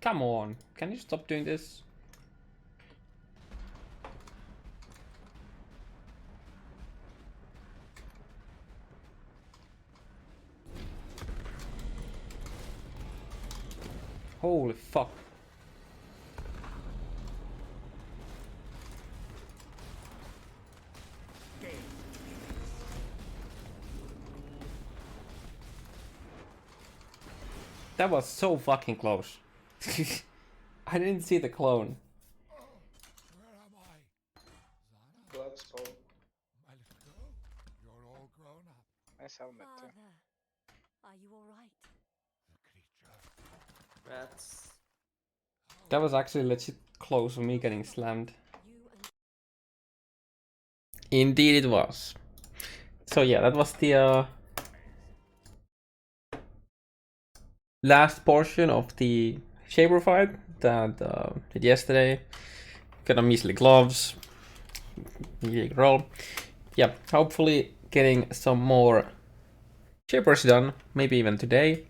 Come on, can you stop doing this? Holy fuck. That was so fucking close. I didn't see the clone. Where am I? Zana? Blood spawn. My little girl, you're all grown up. Nice helmet too. Father, are you alright? The creature. Rats. That was actually legit close for me getting slammed. You and Indeed it was. So yeah, that was the last portion of the Shaper fight that did yesterday. Got a measly gloves. Melee roll. Yeah, hopefully getting some more Shapers done, maybe even today.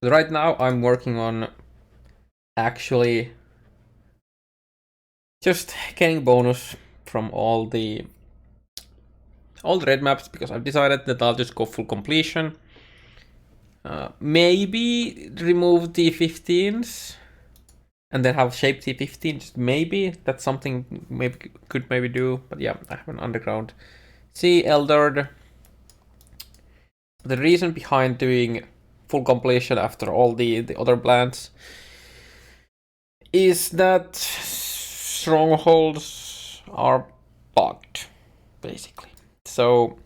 But right now I'm working on actually just getting bonus from all the red maps, because I've decided that I'll just go full completion. Maybe remove the 15s and then have shape T15s. Maybe that's something maybe could maybe do. But yeah, I have an underground Sea Eldered. The reason behind doing full completion after all the other plans is that strongholds are bugged, basically. So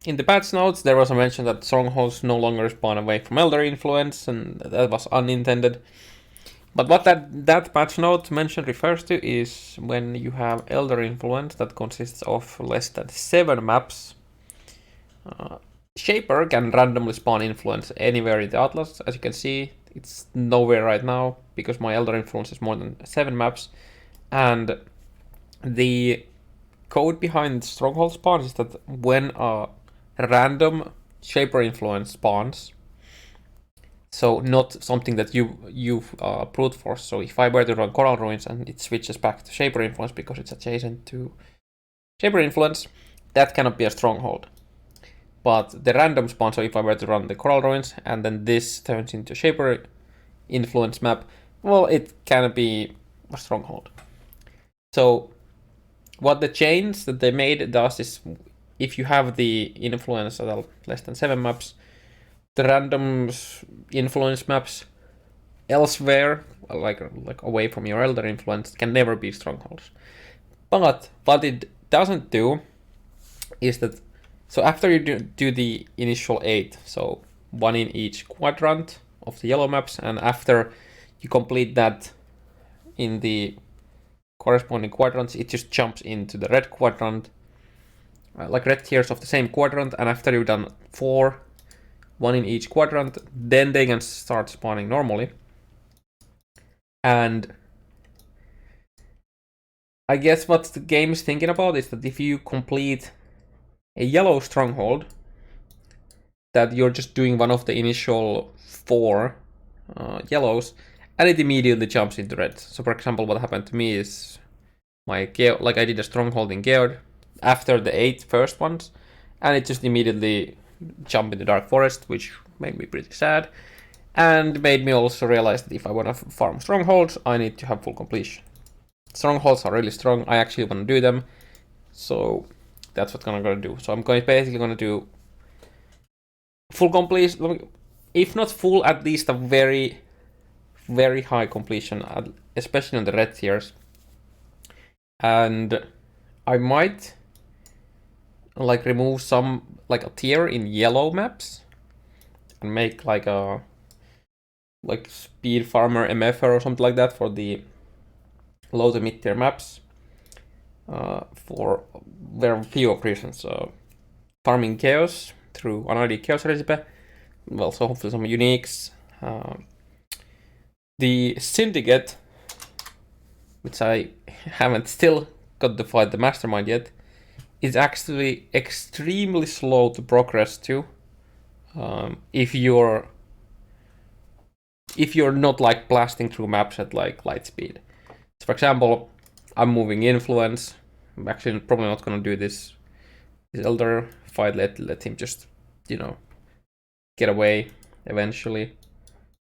in the patch notes, there was a mention that strongholds no longer spawn away from Elder influence, and that was unintended. But what that patch note mention refers to is when you have Elder influence that consists of less than 7 maps, Shaper can randomly spawn influence anywhere in the Atlas. As you can see, it's nowhere right now because my Elder influence is more than 7 maps, and the code behind stronghold spawns is that when a random Shaper influence spawns, so not something that you've brute force. So if I were to run Coral Ruins and it switches back to Shaper influence because it's adjacent to Shaper influence, that cannot be a stronghold. But the random spawn, so if I were to run the Coral Ruins and then this turns into Shaper influence map, well, it can be a stronghold. So what the change that they made does is, if you have the influence at less than 7 maps, the random influence maps elsewhere, like away from your Elder influence, can never be strongholds. But what it doesn't do is that, so after you do the initial 8, so 1 in each quadrant of the yellow maps, and after you complete that in the corresponding quadrants, it just jumps into the red quadrant, like red tiers of the same quadrant, and after you've done 4, 1 in each quadrant, then they can start spawning normally. And I guess what the game is thinking about is that if you complete a yellow stronghold, that you're just doing one of the initial 4 yellows, and it immediately jumps into red. So for example, what happened to me is I did a stronghold in Geode after the 8 first ones, and it just immediately jumped into Dark Forest, which made me pretty sad, and made me also realize that if I want to farm strongholds, I need to have full completion. Strongholds are really strong. I actually want to do them, so that's what I'm gonna do. So I'm basically gonna do full completion, if not full, at least a very, very high completion, especially on the red tiers. And I might remove some, like a tier in yellow maps and make like a speed farmer MF or something like that for the low to mid tier maps, for very few reasons. Farming chaos through an ID chaos recipe, well, so hopefully some uniques. The Syndicate, which I haven't still got to fight the mastermind yet, is actually extremely slow to progress to. If you're if you're not like blasting through maps at like light speed. So for example, I'm moving influence. I'm actually probably not gonna do this elder fight. Let him just, you know, get away eventually.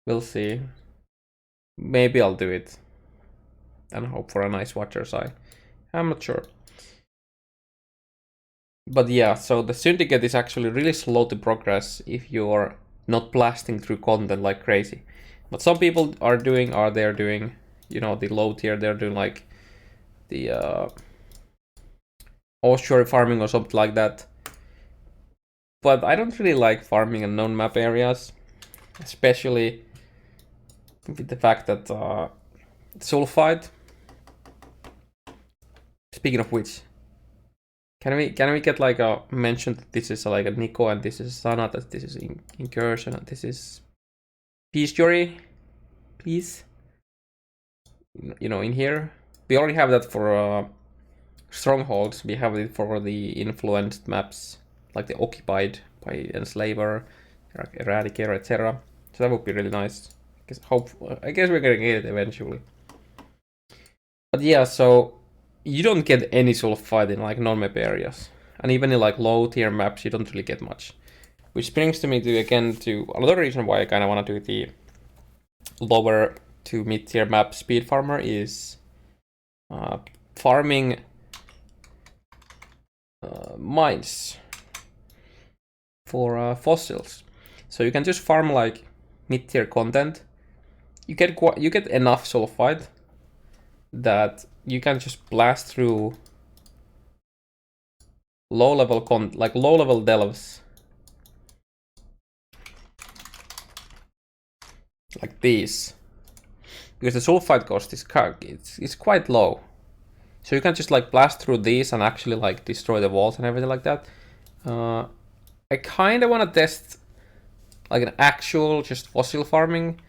We'll see. Maybe I'll do it and hope for a nice Watcher's Eye. I'm not sure. But yeah, so the Syndicate is actually really slow to progress if you're not blasting through content like crazy. But some people are doing, you know, the low tier, they're doing like the offshore farming or something like that. But I don't really like farming in non-map areas, especially with the fact that Sulfide. Speaking of which, can we get like a mention that this is like a Nico and this is Sana, that this is Incursion and this is Peace Jury, please? You know, in here we already have that for strongholds. We have it for the influenced maps, like the occupied by enslaver, eradicator, etc. So that would be really nice. I guess we're gonna get it eventually. But yeah, so you don't get any Sulfide in like non-map areas, and even in like low tier maps you don't really get much. Which brings to me to another reason why I kind of want to do the lower to mid tier map speed farmer is farming mines for fossils. So you can just farm like mid tier content. You get enough Sulfide that you can just blast through low level delves like these, because the Sulfide cost is quite low. So you can just like blast through these and actually like destroy the walls and everything like that. I kind of want to test like an actual just fossil farming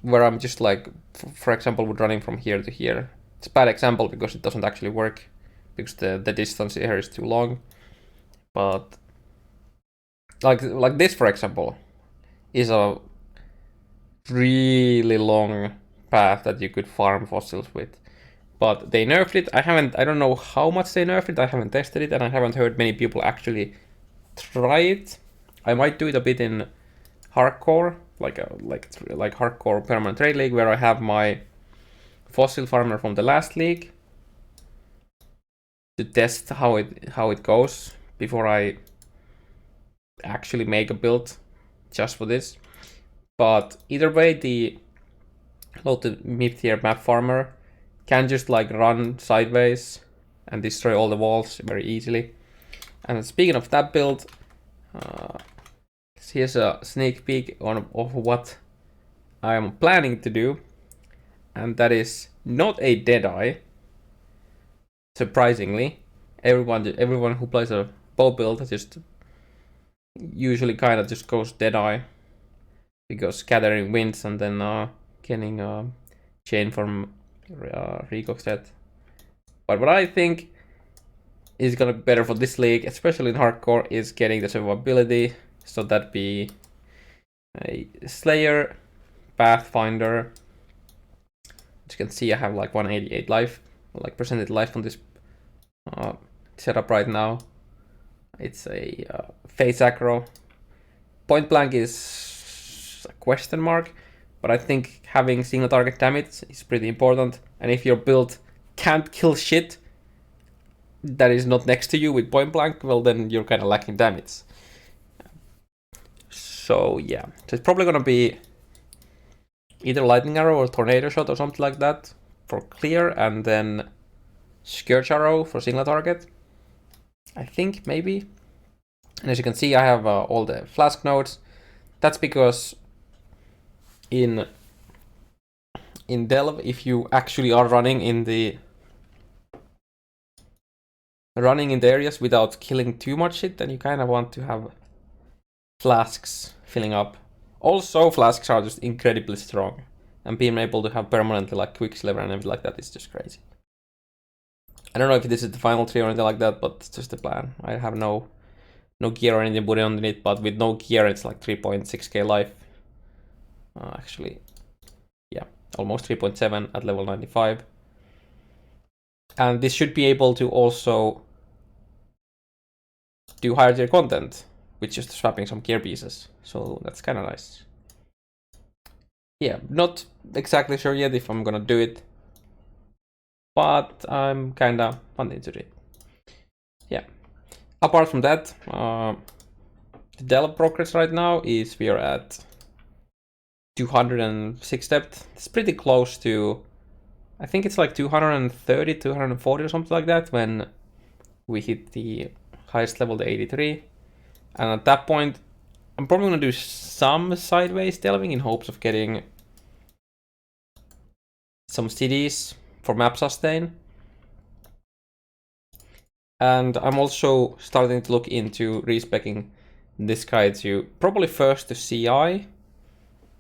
where I'm just like, for example, running from here to here. It's a bad example because it doesn't actually work because the distance here is too long. But like this, for example, is a really long path that you could farm fossils with. But they nerfed it. I don't know how much they nerfed it. I haven't tested it and I haven't heard many people actually try it. I might do it a bit in hardcore, like hardcore permanent trade league, where I have my fossil farmer from the last league to test how it goes before I actually make a build just for this. But either way, the low to mid tier map farmer can just like run sideways and destroy all the walls very easily. And speaking of that build, here's a sneak peek of what I am planning to do, and that is not a Deadeye. Surprisingly, everyone who plays a bow build just usually kind of just goes Deadeye, because gathering wins and then getting chain from Recox set. But what I think is gonna be better for this league, especially in hardcore, is getting the survivability. So that'd be a Slayer, Pathfinder. As you can see, I have like 188 life, like percentage life on this setup right now. It's a face aggro. Point blank is a question mark, but I think having single target damage is pretty important. And if your build can't kill shit that is not next to you with point blank, well then you're kind of lacking damage. So yeah, so it's probably gonna be either lightning arrow or tornado shot or something like that for clear, and then scourge arrow for single target, I think, maybe. And as you can see, I have all the flask nodes. That's because in Delve, if you actually are running in the areas without killing too much shit, then you kind of want to have flasks filling up. Also, flasks are just incredibly strong, and being able to have permanently like Quicksilver and everything like that is just crazy. I don't know if this is the final tree or anything like that, but it's just the plan. I have no gear or anything put on it, but with no gear it's like 3.6k life. Actually, yeah, almost 3.7 at level 95. And this should be able to also do higher tier content with just swapping some gear pieces. So that's kind of nice. Yeah, not exactly sure yet if I'm gonna do it, but I'm kind of wanting to do it. Yeah. Apart from that, the delve progress right now is we are at 206 depth. It's pretty close to, I think it's like 230, 240 or something like that when we hit the highest level, the 83. And at that point, I'm probably gonna do some sideways delving in hopes of getting some cities for map sustain. And I'm also starting to look into respecing this guy to probably first to CI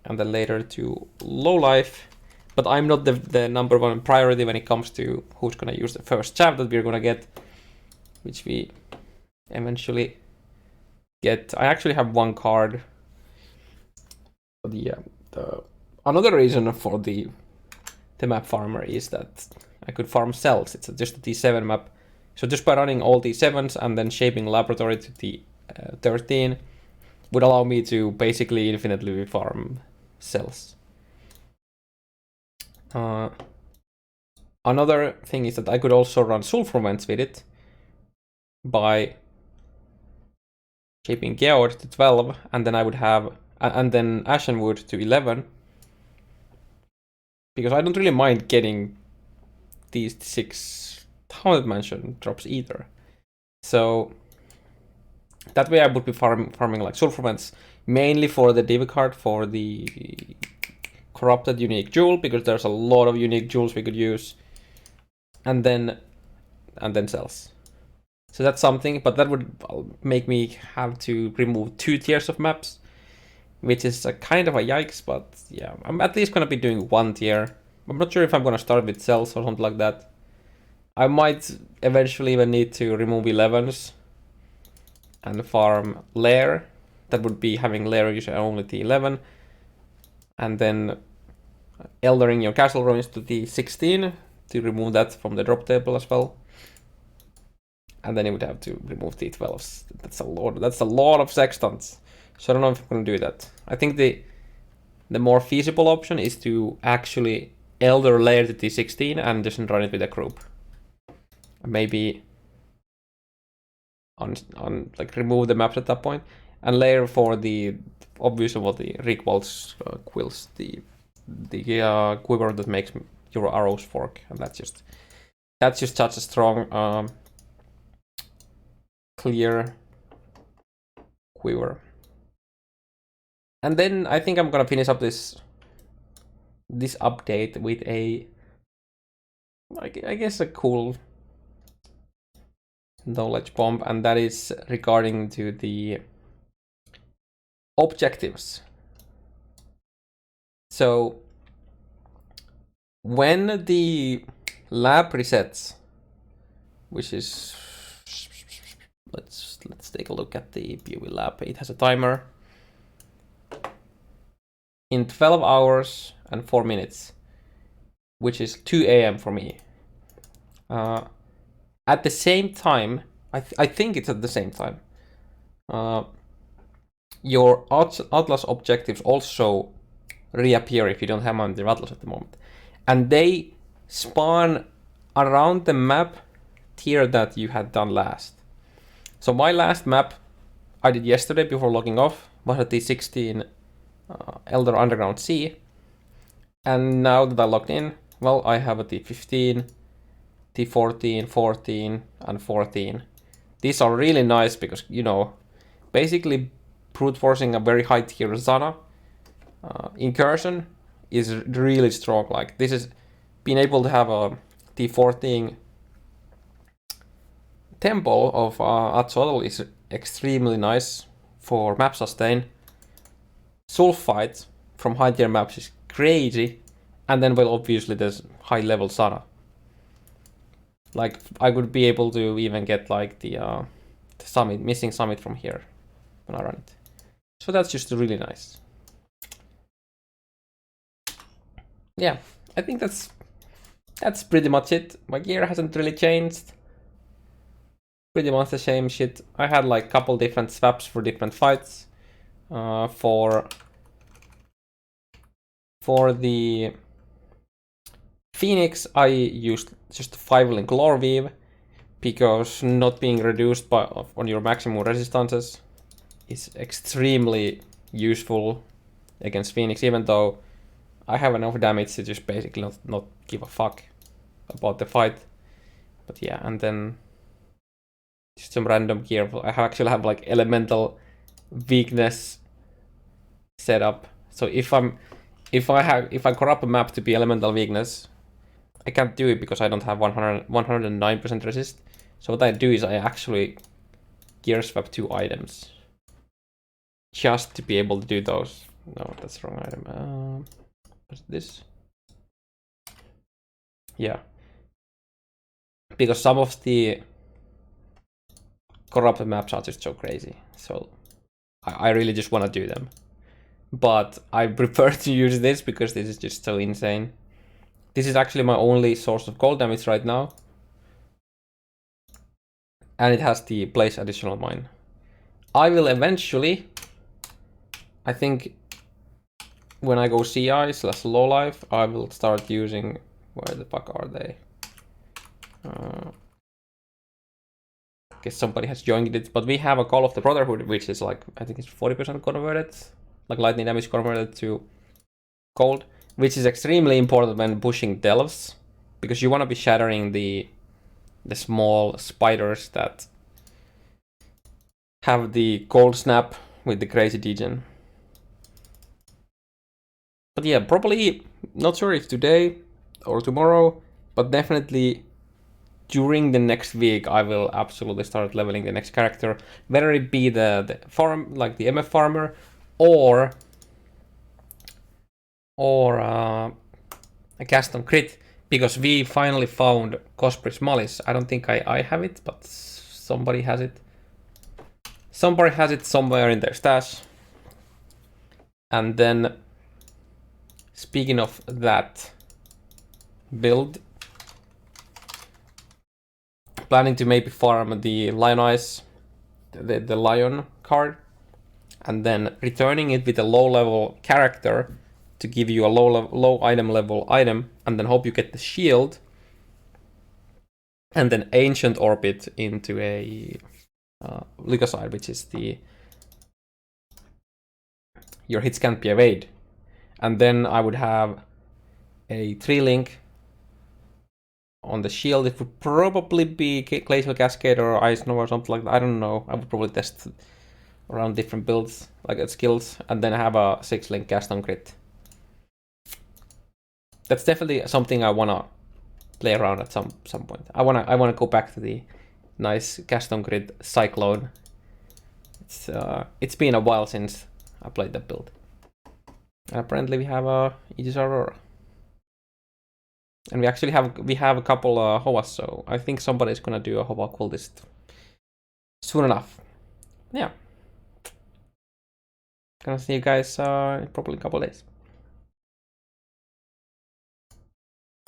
and then later to low life. But I'm not the number one priority when it comes to who's gonna use the first chav that we're gonna get, which we eventually get. I actually have one card. The another reason for the map farmer is that I could farm cells. It's just a T7 map. So just by running all T7s and then shaping laboratory to the 13 would allow me to basically infinitely farm cells. Another thing is that I could also run sulfur vents with it by shaping Geord to 12, and then I would have, and then Ashenwood to 11, because I don't really mind getting these 6 Haunted Mansion drops either. So that way I would be farming like sulfur vents, mainly for the div card for the corrupted unique jewel, because there's a lot of unique jewels we could use, and then cells. So that's something, but that would make me have to remove 2 tiers of maps, which is a kind of a yikes, but yeah, I'm at least gonna be doing 1 tier. I'm not sure if I'm gonna start with cells or something like that. I might eventually even need to remove 11s and farm lair. That would be having lair usually only T11, and then eldering your castle ruins to T16 to remove that from the drop table as well. And then you would have to remove T12s. That's a lot. That's a lot of sextants. So I don't know if I'm gonna do that. I think the more feasible option is to actually elder layer to T16 and just run it with a group. Maybe on like remove the maps at that point and layer for the obviously what the Rickwald's quills, the quiver that makes your arrows fork, and that's just such a strong clear quiver. And then I think I'm gonna finish up this update with a, I guess, a cool knowledge bomb, and that is regarding to the objectives. So when the lab resets, which is, let's take a look at the POE lab. It has a timer. In 12 hours and 4 minutes, which is 2 a.m. for me. At the same time, I think it's at the same time, your Atlas objectives also reappear if you don't have them on the Atlas at the moment. And they spawn around the map tier that you had done last. So my last map I did yesterday before logging off was at the 16 Elder Underground Sea. And now that I logged in, well, I have a T15, T14, 14, and 14. These are really nice because, you know, basically brute forcing a very high tier Zana incursion is really strong. Like, this is being able to have a T14 tempo of Azotl is extremely nice for map sustain. Sulfite from high tier maps is crazy, and then, well, obviously there's high level Zana. Like, I would be able to even get like the summit, missing summit from here when I run it. So that's just really nice. yeah, I think that's pretty much it. My gear hasn't really changed. Pretty much the same shit. I had like couple different swaps for different fights. For the Phoenix, I used just 5-link lore weave because not being reduced by on your maximum resistances is extremely useful against Phoenix, even though I have enough damage to just basically not give a fuck about the fight. But yeah, and then just some random gear. I actually have like elemental weakness set up. So if I corrupt a map to be elemental weakness, I can't do it because I don't have 109% resist. So what I do is I actually gear swap 2 items just to be able to do those. No, that's the wrong item. What's this? Yeah, because some of the corrupted maps are just so crazy. So I really just want to do them. But I prefer to use this because this is just so insane. This is actually my only source of cold damage right now. And it has the place additional mine. I will eventually, I think when I go CI/low life, I will start using, where the fuck are they? Guess somebody has joined it, but we have a Call of the Brotherhood, which is like, I think it's 40% converted, like lightning damage converted to cold, which is extremely important when pushing delves, because you want to be shattering the small spiders that have the cold snap with the crazy degen. But yeah, probably not sure if today or tomorrow, but definitely during the next week I will absolutely start leveling the next character, whether it be the farm, like the MF farmer, or a cast on crit, because we finally found Cospris Malice. I don't think I have it, but somebody has it. Somebody has it somewhere in their stash. And then, speaking of that build, planning to maybe farm the Lion Eyes, the Lion card, and then returning it with a low level character to give you a low item level item, and then hope you get the shield, and then Ancient Orbit into a Leukocyte, which is the your hits can't be evade. And then I would have a 3-link on the shield. It would probably be Glacial Cascade or Ice Snow or something like that. I don't know. I would probably test around different builds, like skills, and then have a 6-link cast on crit. That's definitely something I wanna play around at some point. I wanna go back to the nice cast on crit Cyclone. It's been a while since I played that build. And apparently we have Aegis Aurora. And we have a couple Hoas, so I think somebody's gonna do a Hoa cultist soon enough. Yeah. Gonna see you guys in probably a couple days.